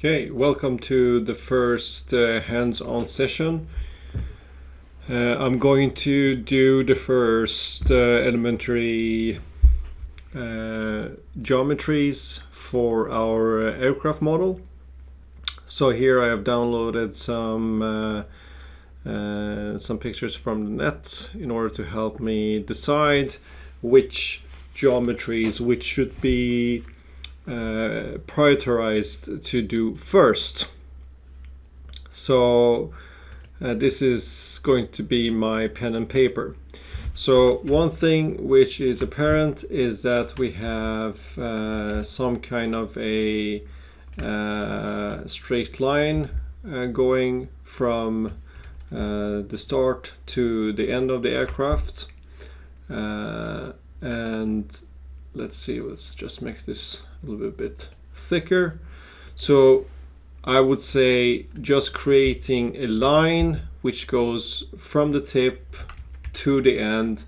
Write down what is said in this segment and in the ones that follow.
Okay, welcome to the first hands-on session. I'm going to do the first elementary geometries for our aircraft model. So here I have downloaded some pictures from the net in order to help me decide which geometries which should be prioritized to do first. So this is going to be my pen and paper. So one thing which is apparent is that we have some kind of a straight line going from the start to the end of the aircraft, and let's just make this a little bit thicker. So I would say just creating a line which goes from the tip to the end,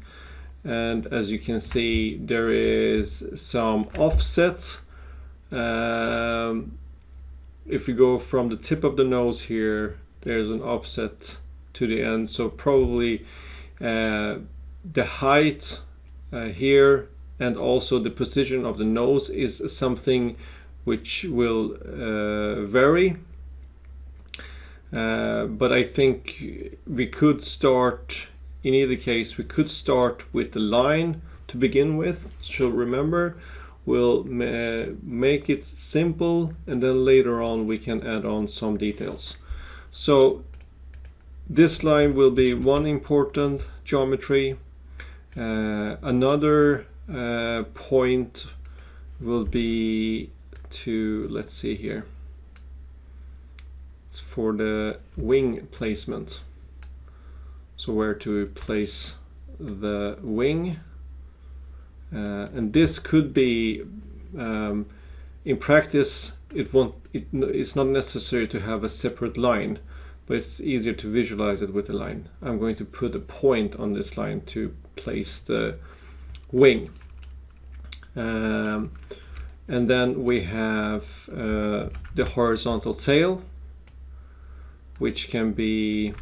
and as you can see there is some offset. If we go from the tip of the nose here, there's an offset to the end, so probably the height here and also the position of the nose is something which will vary. But I think we could start, in either case, we could start with the line to begin with. So remember, we'll make it simple and then later on we can add on some details. So this line will be one important geometry. Another point will be to, let's see here, it's for the wing placement. So where to place the wing, and this could be in practice it's not necessary to have a separate line, but it's easier to visualize it with a line. I'm going to put a point on this line to place the wing. And then we have the horizontal tail, which can be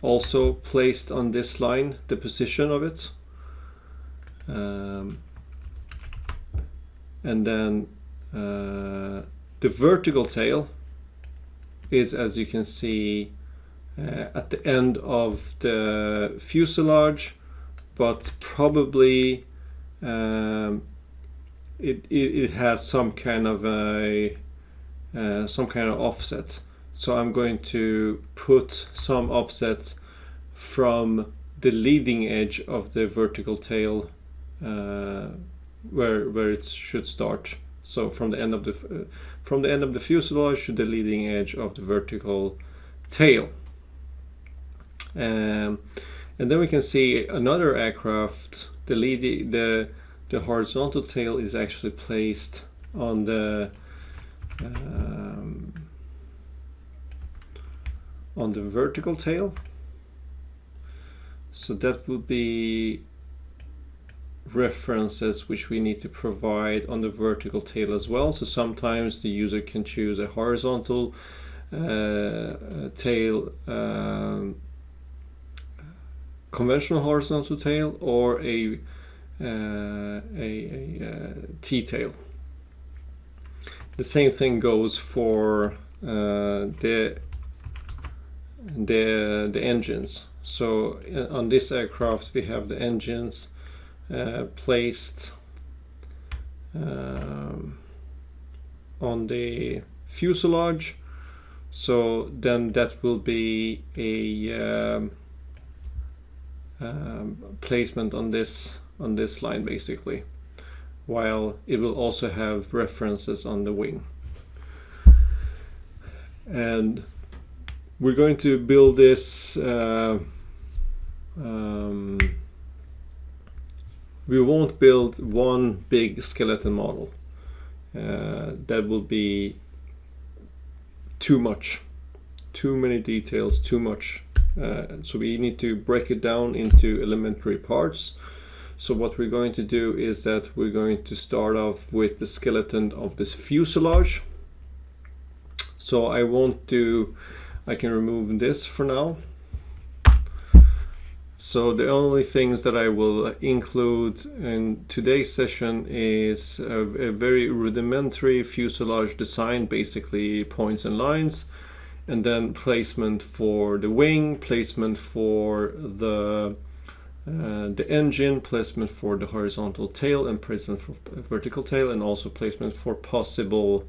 also placed on this line, the position of it. And then the vertical tail is, as you can see, at the end of the fuselage, but probably it has some kind of offset. So I'm going to put some offset from the leading edge of the vertical tail, where it should start. So from the end of the fuselage to the leading edge of the vertical tail. And then we can see another aircraft, the horizontal tail is actually placed on the vertical tail. So that will be references which we need to provide on the vertical tail as well. So sometimes the user can choose a horizontal tail, conventional horizontal tail, or a T-tail. The same thing goes for the engines. So on this aircraft we have the engines placed on the fuselage. So then that will be a placement on this line basically, while it will also have references on the wing. And we're going to build this, we won't build one big skeleton model. That will be too much, too many details, too much. So we need to break it down into elementary parts. So what we're going to do is that we're going to start off with the skeleton of this fuselage. So I can remove this for now. So the only things that I will include in today's session is a very rudimentary fuselage design, basically points and lines, and then placement for the wing, placement for the engine, placement for the horizontal tail, and placement for vertical tail, and also placement for possible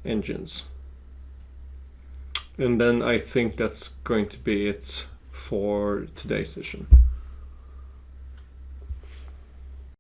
engines. And then I think that's going to be it for today's session.